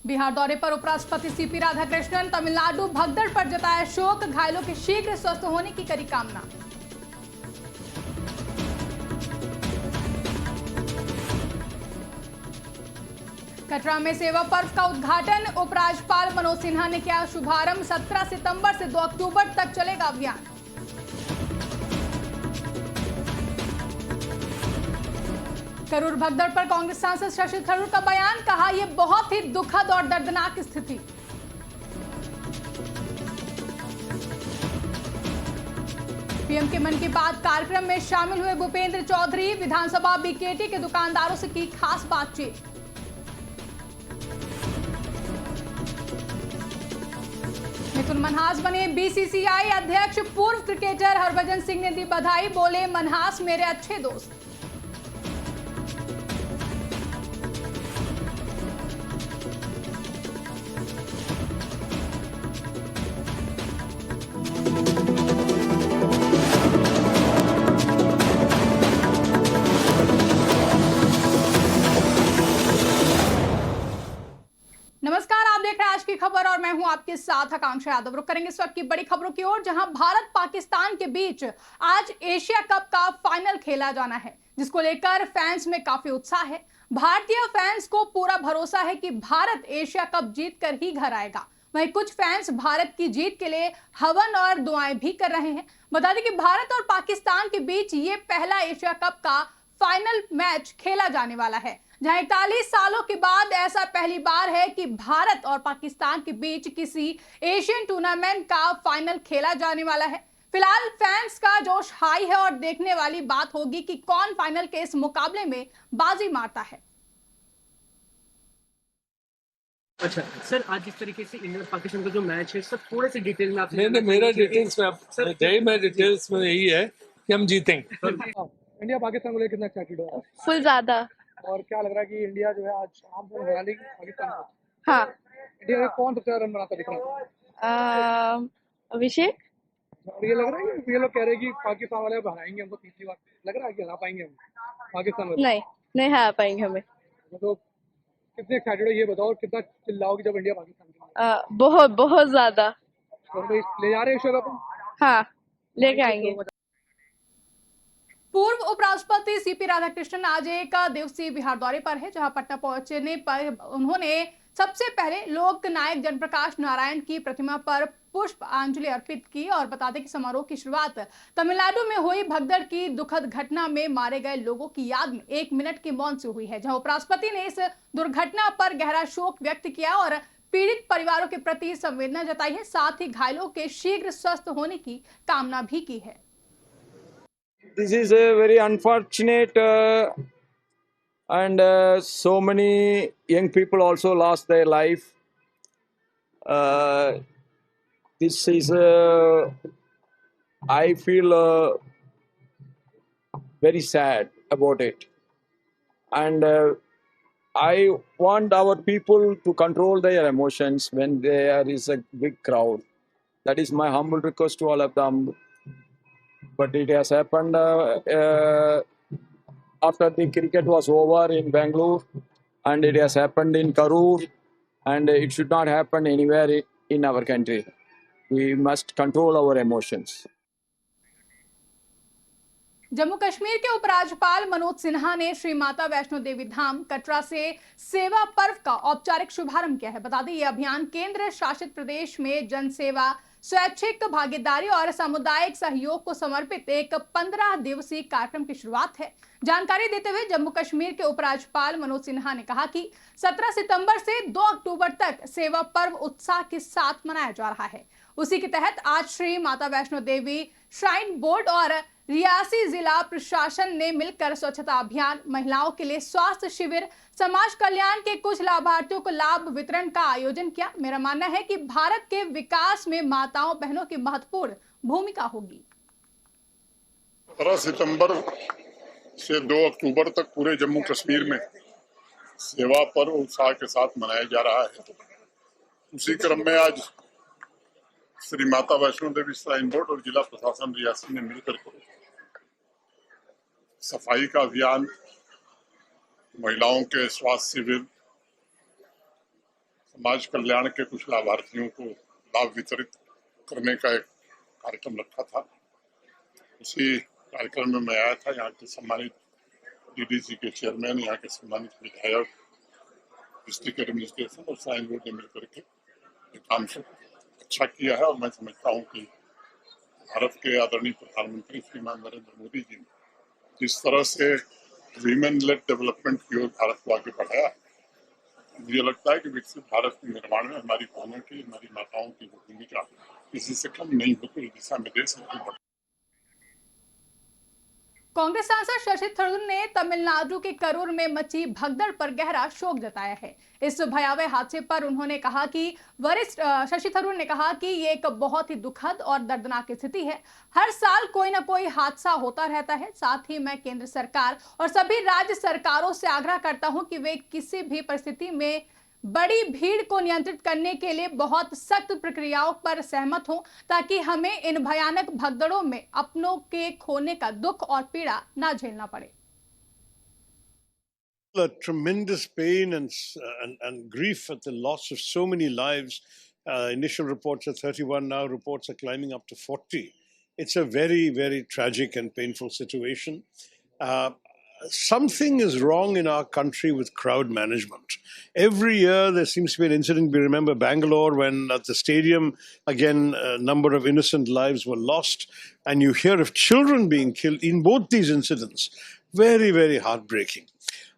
बिहार दौरे पर उपराष्ट्रपति सीपी राधाकृष्णन, तमिलनाडु भगदड़ पर जताया शोक, घायलों के शीघ्र स्वस्थ होने की करी कामना। कटरा में सेवा पर्व का उद्घाटन, उपराज्यपाल मनोज सिन्हा ने किया शुभारंभ। 17 सितंबर से 2 अक्टूबर तक चलेगा अभियान। करूर भगदड़ पर कांग्रेस सांसद शशि थरूर का बयान, कहा यह बहुत ही दुखद और दर्दनाक स्थिति। पीएम के मन की बात कार्यक्रम में शामिल हुए भूपेंद्र चौधरी, विधानसभा बीकेटी के दुकानदारों से की खास बातचीत। मिथुन मनहास बने बीसीसीआई अध्यक्ष, पूर्व क्रिकेटर हरभजन सिंह ने दी बधाई, बोले मनहास मेरे अच्छे दोस्त। नमस्कार, आप देख रहे हैं आज की खबर और मैं हूं आपके साथ आकांक्षा यादव। रुक करेंगे इस वक्त की बड़ी खबरों की ओर, जहां भारत पाकिस्तान के बीच आज एशिया कप का फाइनल खेला जाना है, जिसको लेकर फैंस में काफी उत्साह है। भारतीय फैंस को पूरा भरोसा है कि भारत एशिया कप जीतकर ही घर आएगा। वहीं कुछ फैंस भारत की जीत के लिए हवन और दुआएं भी कर रहे हैं। बता दें कि भारत और पाकिस्तान के बीच ये पहला एशिया कप का फाइनल मैच खेला जाने वाला है, जहां 41 सालों के बाद ऐसा पहली बार है कि भारत और पाकिस्तान के बीच किसी एशियन टूर्नामेंट का फाइनल खेला जाने वाला है। फिलहाल फैंस का जोश हाई है और देखने वाली बात होगी कि कौन फाइनल के इस मुकाबले में बाजी मारता है। अच्छा सर, आज जिस तरीके से इंडिया और पाकिस्तान का जो मैच है, सर थोड़े से डिटेल में आप नहीं, मेरा डिटेल्स में सर मैं डिटेल्स में यही है कि हम जीतेंगे। इंडिया पाकिस्तान को लेकर कितना एक्साइटेड हो? फुल ज्यादा। और क्या लग रहा है कि इंडिया जो है आज आम को हरा लेगी पाकिस्तान को? हाँ। इंडिया में कौन सबसे ज्यादा रन बनाता दिख रहा है? अभिषेक। और ये लग रहा है कि ये लोग कह रहे हैं कि पाकिस्तान वाले अब हराएंगे हमको तीसरी बार, लग रहा है कि हरा पाएंगे हम पाकिस्तान वाले? नहीं हरा पाएंगे हमें। तो कितने एक्साइटेड हो ये बताओ, कितना चिल्लाओगे जब इंडिया पाकिस्तान के बहुत बहुत ज्यादा। तो ले जा रहे हैं विश्व कप? हाँ, लेके आएंगे। पूर्व उपराष्ट्रपति सीपी राधाकृष्णन आज एक दिवसीय बिहार दौरे पर है, जहां पटना पहुंचने पर उन्होंने सबसे पहले लोक नायक जयप्रकाश नारायण की प्रतिमा पर पुष्पांजलि अर्पित की। और बता दें कि समारोह की शुरुआत तमिलनाडु में हुई भगदड़ की दुखद घटना में मारे गए लोगों की याद में 1 मिनट की मौन से हुई है, जहां उपराष्ट्रपति ने इस दुर्घटना पर गहरा शोक व्यक्त किया और पीड़ित परिवारों के प्रति संवेदना जताई है। साथ ही घायलों के शीघ्र स्वस्थ होने की कामना भी की है। This is a very unfortunate and so many young people also lost their life. This is I feel very sad about it, and I want our people to control their emotions when there is a big crowd. That is my humble request to all of them. But it has happened after the cricket was over in Bangalore, and it has happened in Karur, and it should not happen anywhere in our country. We must control our emotions. Jammu Kashmir के उपराज्यपाल मनोज सिन्हा ने श्री माता वैष्णो देवी धाम कटरा से सेवा पर्व का औपचारिक शुभारंभ किया है। बता दें ये अभियान केंद्र शासित प्रदेश में जनसेवा, स्वैच्छिक भागीदारी और सामुदायिक सहयोग को समर्पित एक 15 दिवसीय कार्यक्रम की शुरुआत है। जानकारी देते हुए जम्मू कश्मीर के उपराज्यपाल मनोज सिन्हा ने कहा कि 17 सितंबर से 2 अक्टूबर तक सेवा पर्व उत्साह के साथ मनाया जा रहा है। उसी के तहत आज श्री माता वैष्णो देवी श्राइन बोर्ड और रियासी जिला प्रशासन ने मिलकर स्वच्छता अभियान, महिलाओं के लिए स्वास्थ्य शिविर, समाज कल्याण के कुछ लाभार्थियों को लाभ वितरण का आयोजन किया। मेरा मानना है कि भारत के विकास में माताओं बहनों की महत्वपूर्ण भूमिका होगी। 17 सितंबर से 2 अक्टूबर तक पूरे जम्मू कश्मीर में सेवा पर्व उत्साह के साथ मनाया जा रहा है। उसी क्रम में आज श्री माता वैष्णो देवी श्राइन बोर्ड और जिला प्रशासन रियासी ने मिलकर सफाई का अभियान, महिलाओं के स्वास्थ्य शिविर, समाज कल्याण के कुछ लाभार्थियों को लाभ वितरित करने का एक कार्यक्रम रखा था। उसी कार्यक्रम में मैं आया था। यहाँ के सम्मानित डीडीसी के चेयरमैन, यहाँ के सम्मानित विधायक, डिस्ट्रिक्ट एडमिनिस्ट्रेशन और साइन बोर्ड ने मिलकर के काम से अच्छा किया है। और मैं समझता हूँ कि भारत के आदरणीय प्रधानमंत्री श्रीमान नरेंद्र मोदी जी ने जिस तरह से वीमेन लेड डेवलपमेंट की ओर भारत को आगे बढ़ाया, मुझे लगता है कि विकसित भारत के निर्माण में हमारी बहनों की, हमारी माताओं की भूमिका किसी से कम नहीं होती। इस दिशा में देश आगे बढ़। कांग्रेस सांसद शशि थरूर ने तमिलनाडु के करूर में मची भगदड़ पर गहरा शोक जताया है। इस भयावह हादसे पर उन्होंने कहा कि वरिष्ठ शशि थरूर ने कहा कि ये एक बहुत ही दुखद और दर्दनाक स्थिति है। हर साल कोई न कोई हादसा होता रहता है। साथ ही मैं केंद्र सरकार और सभी राज्य सरकारों से आग्रह करता हूं कि वे किसी भी परिस्थिति में बड़ी भीड़ को नियंत्रित करने के लिए बहुत सख्त प्रक्रियाओं पर सहमत हों, ताकि हमें इन भयानक भगदड़ों में अपनों के खोने का दुख और पीड़ा ना झेलना पड़े। A tremendous pain and grief at the loss of so many lives. Initial reports are 31, now reports are climbing up to 40. It's a very, very tragic and painful situation. Something is wrong in our country with crowd management. Every year there seems to be an incident. We remember Bangalore when at the stadium, again, a number of innocent lives were lost. And you hear of children being killed in both these incidents. Very, very heartbreaking.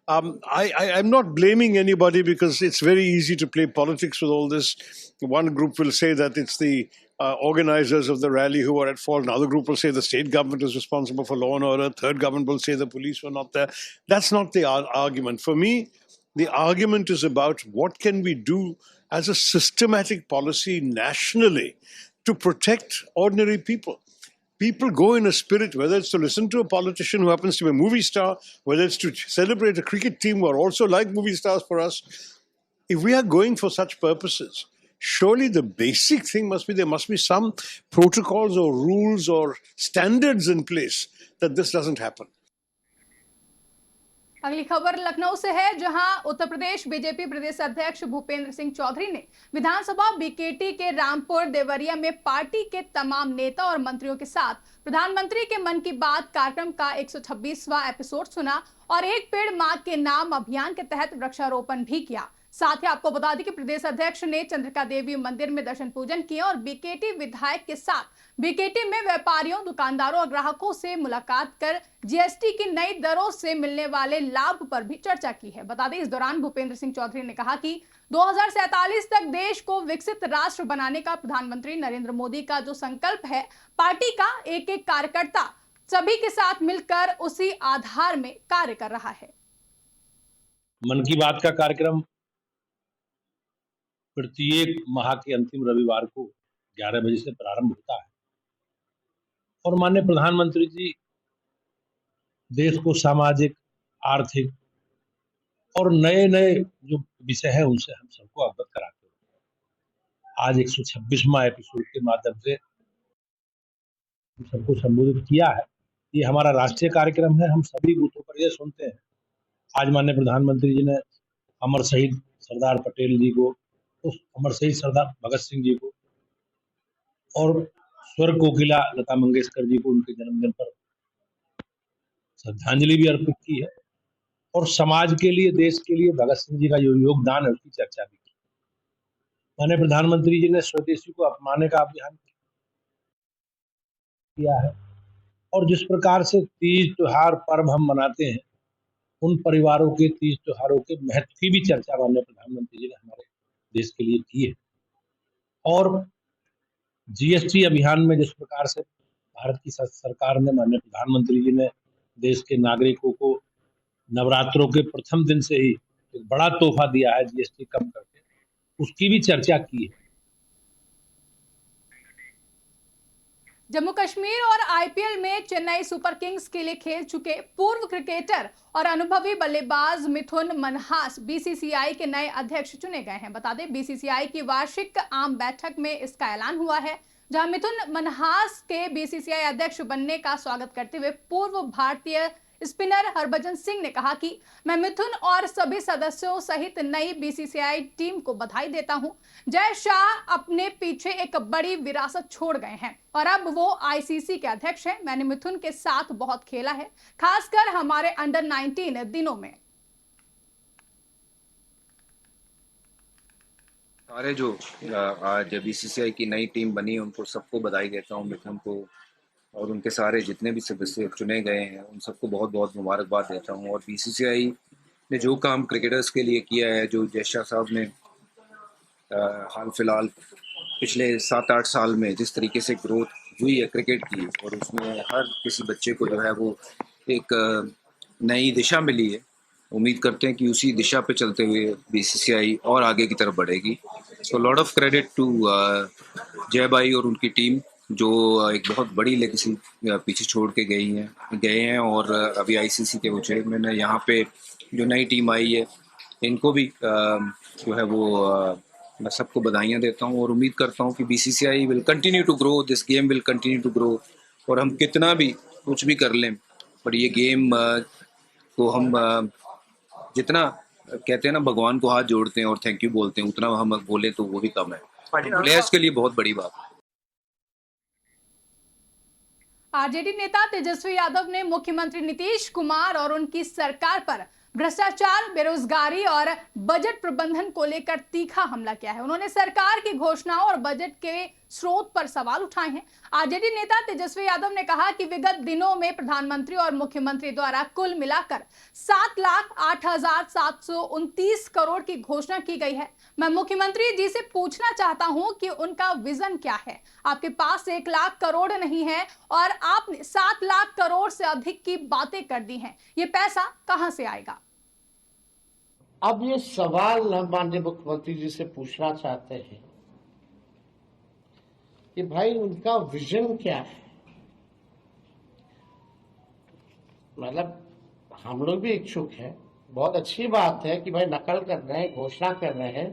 I'm not blaming anybody because it's very easy to play politics with all this. One group will say that it's the organizers of the rally who are at fault. Another group will say the state government is responsible for law and order. Third government will say the police were not there. That's not the argument. For me, the argument is about what can we do as a systematic policy nationally to protect ordinary people. People go in a spirit, whether it's to listen to a politician who happens to be a movie star, whether it's to celebrate a cricket team who are also like movie stars for us. If we are going for such purposes, surely the basic thing must be there must be some protocols or rules or standards in place that this doesn't happen. अगली खबर लखनऊ से है, जहां Uttar Pradesh BJP प्रदेश अध्यक्ष भूपेंद्र सिंह चौधरी ने विधानसभा BKT के रामपुर देवरिया में party के तमाम नेता और मंत्रियों के साथ प्रधानमंत्री के मन की बात कार्यक्रम का 126वां एपिसोड सुना और एक पेड़ मां के नाम अभियान के तहत वृक्षारोपण भी किया। साथ ही आपको बता दें कि प्रदेश अध्यक्ष ने चंद्रिका देवी मंदिर में दर्शन पूजन किया और बीकेटी विधायक के साथ बीकेटी में व्यापारियों, दुकानदारों और ग्राहकों से मुलाकात कर जीएसटी की नई दरों से मिलने वाले लाभ पर भी चर्चा की है। बता दें, इस दौरान भूपेंद्र सिंह चौधरी ने कहा कि 2047 तक देश को विकसित राष्ट्र बनाने का प्रधानमंत्री नरेंद्र मोदी का जो संकल्प है, पार्टी का एक एक कार्यकर्ता सभी के साथ मिलकर उसी आधार में कार्य कर रहा है। मन की बात का कार्यक्रम प्रत्येक माह के अंतिम रविवार को 11 बजे से प्रारंभ होता है और माननीय प्रधानमंत्री जी देश को सामाजिक, आर्थिक और नए नए जो विषय है उनसे हम सबको अवगत कराते हैं। आज 126वां एपिसोड के माध्यम से हम सबको संबोधित किया है। ये हमारा राष्ट्रीय कार्यक्रम है, हम सभी बूथों पर ये सुनते हैं। आज माननीय प्रधानमंत्री जी ने अमर शहीद सरदार पटेल जी को, उस अमर शहीद सरदार भगत सिंह जी को और स्वर्ग कोकिला लता मंगेशकर जी को उनके जन्मदिन पर श्रद्धांजलि भी अर्पित की है और समाज के लिए, देश के लिए भगत सिंह जी का जो योगदान है उसकी चर्चा भी की। माननीय प्रधानमंत्री जी ने स्वदेशी को अपनाने का अभियान किया है और जिस प्रकार से तीज त्योहार पर्व हम मनाते हैं, उन परिवारों के तीज त्योहारों के महत्व की भी चर्चा माननीय प्रधानमंत्री जी ने हमारे देश के लिए की है। और जीएसटी अभियान में जिस प्रकार से भारत की सरकार ने, माननीय प्रधानमंत्री जी ने देश के नागरिकों को नवरात्रों के प्रथम दिन से ही एक बड़ा तोहफा दिया है जीएसटी कम करके, उसकी भी चर्चा की है। जम्मू कश्मीर और आईपीएल में चेन्नई सुपर किंग्स के लिए खेल चुके पूर्व क्रिकेटर और अनुभवी बल्लेबाज मिथुन मनहास बीसीसीआई के नए अध्यक्ष चुने गए हैं। बता दें, बीसीसीआई की वार्षिक आम बैठक में इसका ऐलान हुआ है, जहां मिथुन मनहास के बीसीसीआई अध्यक्ष बनने का स्वागत करते हुए पूर्व भारतीय स्पिनर हरभजन सिंह ने कहा कि मैं मिथुन और सभी सदस्यों सहित नई बीसीसीआई टीम को बधाई देता हूं। जय शाह अपने पीछे एक बड़ी विरासत छोड़ गए हैं और अब वो आईसीसी के अध्यक्ष हैं। मैंने मिथुन के साथ बहुत खेला है, खासकर हमारे अंडर 19 दिनों में। सारे जो आज बीसीसीआई की नई टीम बनी उनको सबको बधाई देता हूँ, मिथुन को और उनके सारे जितने भी सदस्य चुने गए हैं उन सबको बहुत बहुत मुबारकबाद देता हूँ। और बीसीसीआई ने जो काम क्रिकेटर्स के लिए किया है, जो जय शाह साहब ने हाल फिलहाल पिछले 7-8 साल में जिस तरीके से ग्रोथ हुई है क्रिकेट की, और उसमें हर किसी बच्चे को जो है वो एक नई दिशा मिली है। उम्मीद करते हैं कि उसी दिशा पे चलते हुए बीसीसीआई और आगे की तरफ बढ़ेगी। So lot of credit to Jay भाई और उनकी टीम, जो एक बहुत बड़ी लेगेसी पीछे छोड़ के गए हैं और अभी आईसीसी के वो चेयरमैन है। यहाँ पे जो नई टीम आई है इनको भी जो है वो मैं सबको बधाइयाँ देता हूँ और उम्मीद करता हूँ कि BCCI will continue to grow, this game will continue to grow. और हम कितना भी कुछ भी कर लें, पर ये गेम को हम जितना कहते हैं ना भगवान को हाथ जोड़ते हैं और थैंक यू बोलते हैं, उतना हम बोले तो वो भी कम है। प्लेयर्स के लिए बहुत बड़ी बात है। आरजेडी नेता तेजस्वी यादव ने मुख्यमंत्री नीतीश कुमार और उनकी सरकार पर भ्रष्टाचार, बेरोजगारी और बजट प्रबंधन को लेकर तीखा हमला किया है। उन्होंने सरकार की घोषणाओं और बजट के स्रोत पर सवाल उठाए हैं। आरजेडी नेता तेजस्वी यादव ने कहा कि विगत दिनों में प्रधानमंत्री और मुख्यमंत्री द्वारा कुल मिलाकर 7,08,729 करोड़ की घोषणा की गई है। मैं मुख्यमंत्री जी से पूछना चाहता हूं कि उनका विजन क्या है। आपके पास 1 लाख करोड़ नहीं है और आपने 7 लाख करोड़ से अधिक की बातें कर दी हैं। ये पैसा कहां से आएगा? अब ये सवाल हम माननीय मुख्यमंत्री जी से पूछना चाहते हैं कि भाई उनका विजन क्या है। मतलब हम लोग भी इच्छुक हैं, बहुत अच्छी बात है कि भाई नकल कर रहे हैं, घोषणा कर रहे हैं,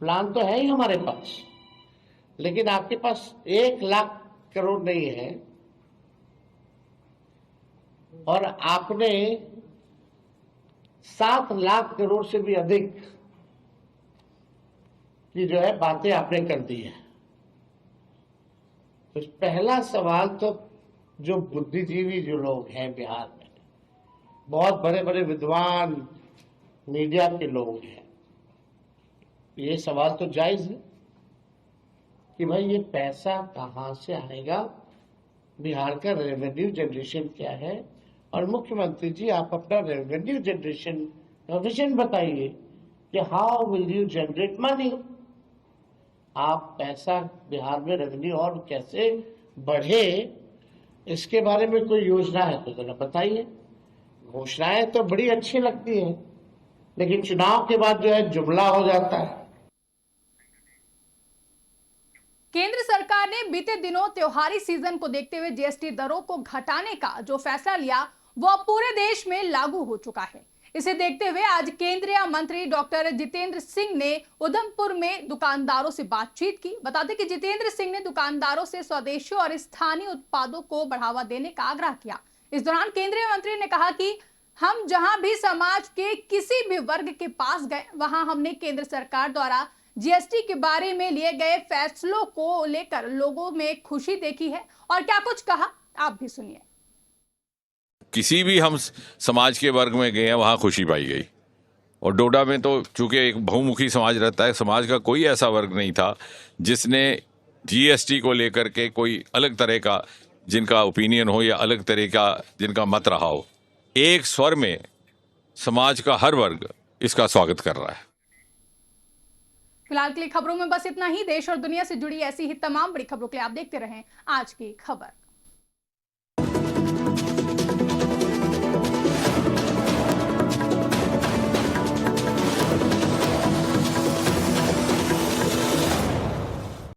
प्लान तो है ही हमारे पास, लेकिन आपके पास 1 लाख करोड़ नहीं है और आपने 7 लाख करोड़ से भी अधिक की जो है बातें आपने कर दी है। तो पहला सवाल तो जो बुद्धिजीवी जो लोग हैं बिहार में, बहुत बड़े बड़े विद्वान मीडिया के लोग हैं, ये सवाल तो जायज है कि भाई ये पैसा कहाँ से आएगा, बिहार का रेवेन्यू जनरेशन क्या है, और मुख्यमंत्री जी आप अपना रेवेन्यू जनरेशन का विजन बताइए कि how will you generate money. आप पैसा बिहार में रेवेन्यू और कैसे बढ़े, इसके बारे में कोई योजना है तो जरा बताइए। घोषणाएं तो बड़ी अच्छी लगती है, लेकिन चुनाव के बाद जो है जुमला हो जाता है। केंद्र सरकार ने बीते दिनों त्योहारी सीजन को देखते हुए जीएसटी दरों को घटाने का जो फैसला लिया वो पूरे देश में लागू हो चुका है। इसे देखते हुए आज केंद्रीय मंत्री डॉक्टर जितेंद्र सिंह ने उधमपुर में दुकानदारों से बातचीत की। बता दें कि जितेंद्र सिंह ने दुकानदारों से स्वदेशी और स्थानीय उत्पादों को बढ़ावा देने का आग्रह किया। इस दौरान केंद्रीय मंत्री ने कहा कि हम जहां भी समाज के किसी भी वर्ग के पास गए, वहां हमने केंद्र सरकार द्वारा जीएसटी के बारे में लिए गए फैसलों को लेकर लोगों में खुशी देखी है। और क्या कुछ कहा आप भी सुनिए। किसी भी हम समाज के वर्ग में गए हैं वहाँ खुशी पाई गई। और डोडा में तो चूंकि एक बहुमुखी समाज रहता है, समाज का कोई ऐसा वर्ग नहीं था जिसने जीएसटी को लेकर के कोई अलग तरह का जिनका ओपिनियन हो या अलग तरह का जिनका मत रहा हो। एक स्वर में समाज का हर वर्ग इसका स्वागत कर रहा है। फिलहाल के लिए खबरों में बस इतना ही। देश और दुनिया से जुड़ी ऐसी ही तमाम बड़ी खबरों के लिए आप देखते रहें आज की खबर।